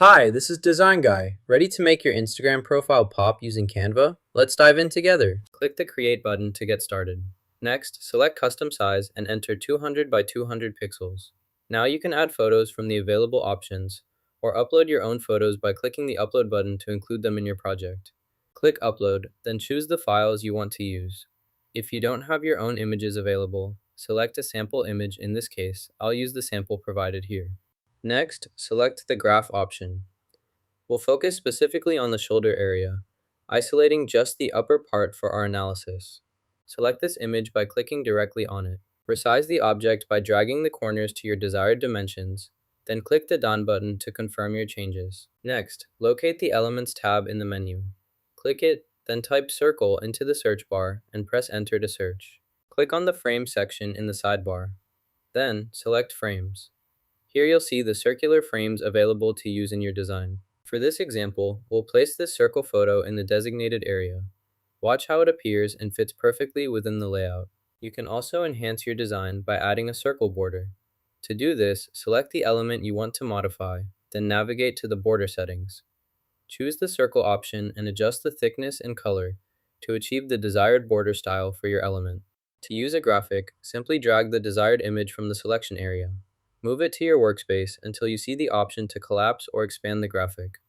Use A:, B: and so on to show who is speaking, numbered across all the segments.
A: Hi, this is Design Guy. Ready to make your Instagram profile pop using Canva? Let's dive in together. Click the Create button to get started. Next, select Custom Size and enter 200 by 200 pixels. Now you can add photos from the available options, or upload your own photos by clicking the Upload button to include them in your project. Click Upload, then choose the files you want to use. If you don't have your own images available, select a sample image. In this case, I'll use the sample provided here. Next, select the Graph option. We'll focus specifically on the shoulder area, isolating just the upper part for our analysis. Select this image by clicking directly on it. Resize the object by dragging the corners to your desired dimensions, then click the Done button to confirm your changes. Next, locate the Elements tab in the menu. Click it, then type Circle into the search bar and press Enter to search. Click on the Frame section in the sidebar. Then, select Frames. Here you'll see the circular frames available to use in your design. For this example, we'll place this circle photo in the designated area. Watch how it appears and fits perfectly within the layout. You can also enhance your design by adding a circle border. To do this, select the element you want to modify, then navigate to the border settings. Choose the circle option and adjust the thickness and color to achieve the desired border style for your element. To use a graphic, simply drag the desired image from the selection area. Move it to your workspace until you see the option to collapse or expand the graphic.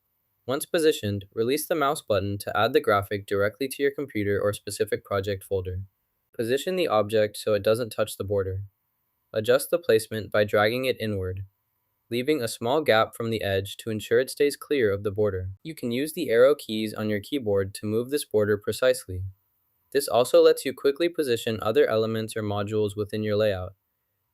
A: Once positioned, release the mouse button to add the graphic directly to your computer or specific project folder. Position the object so it doesn't touch the border. Adjust the placement by dragging it inward, leaving a small gap from the edge to ensure it stays clear of the border. You can use the arrow keys on your keyboard to move this border precisely. This also lets you quickly position other elements or modules within your layout,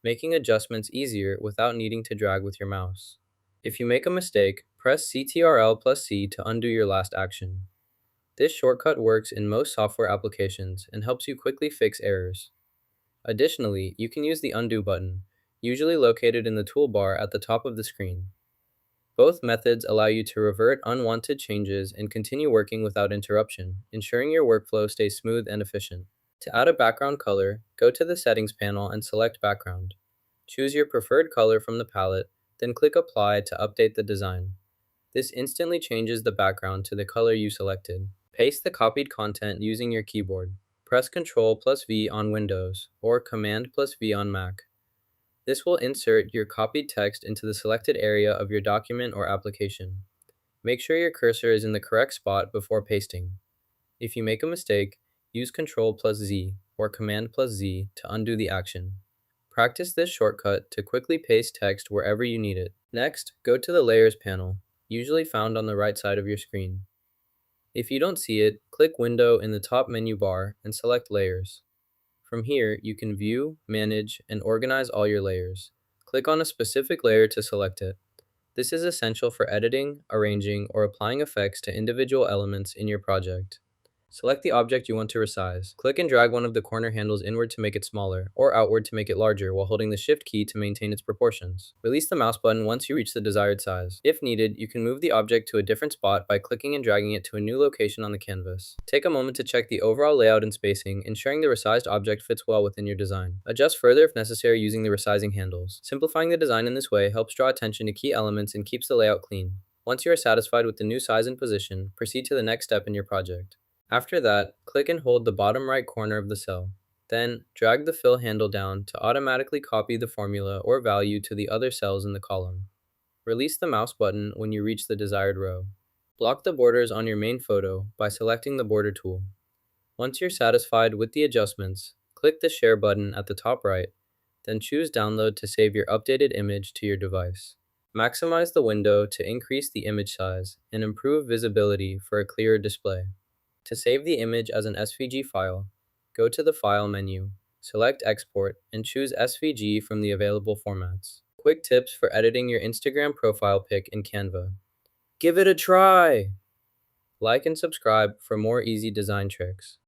A: making adjustments easier without needing to drag with your mouse. If you make a mistake, press Ctrl+C to undo your last action. This shortcut works in most software applications and helps you quickly fix errors. Additionally, you can use the Undo button, usually located in the toolbar at the top of the screen. Both methods allow you to revert unwanted changes and continue working without interruption, ensuring your workflow stays smooth and efficient. To add a background color, go to the Settings panel and select Background. Choose your preferred color from the palette, then click Apply to update the design. This instantly changes the background to the color you selected. Paste the copied content using your keyboard. Press Ctrl+V on Windows or Command+V on Mac. This will insert your copied text into the selected area of your document or application. Make sure your cursor is in the correct spot before pasting. If you make a mistake, use Ctrl+Z or Command+Z to undo the action. Practice this shortcut to quickly paste text wherever you need it. Next, go to the Layers panel, usually found on the right side of your screen. If you don't see it, click Window in the top menu bar and select Layers. From here, you can view, manage, and organize all your layers. Click on a specific layer to select it. This is essential for editing, arranging, or applying effects to individual elements in your project. Select the object you want to resize. Click and drag one of the corner handles inward to make it smaller, or outward to make it larger while holding the Shift key to maintain its proportions. Release the mouse button once you reach the desired size. If needed, you can move the object to a different spot by clicking and dragging it to a new location on the canvas. Take a moment to check the overall layout and spacing, ensuring the resized object fits well within your design. Adjust further if necessary using the resizing handles. Simplifying the design in this way helps draw attention to key elements and keeps the layout clean. Once you are satisfied with the new size and position, proceed to the next step in your project. After that, click and hold the bottom right corner of the cell. Then, drag the fill handle down to automatically copy the formula or value to the other cells in the column. Release the mouse button when you reach the desired row. Block the borders on your main photo by selecting the border tool. Once you're satisfied with the adjustments, click the Share button at the top right, then choose Download to save your updated image to your device. Maximize the window to increase the image size and improve visibility for a clearer display. To save the image as an SVG file, go to the File menu, select Export, and choose SVG from the available formats. Quick tips for editing your Instagram profile pic in Canva. Give it a try! Like and subscribe for more easy design tricks.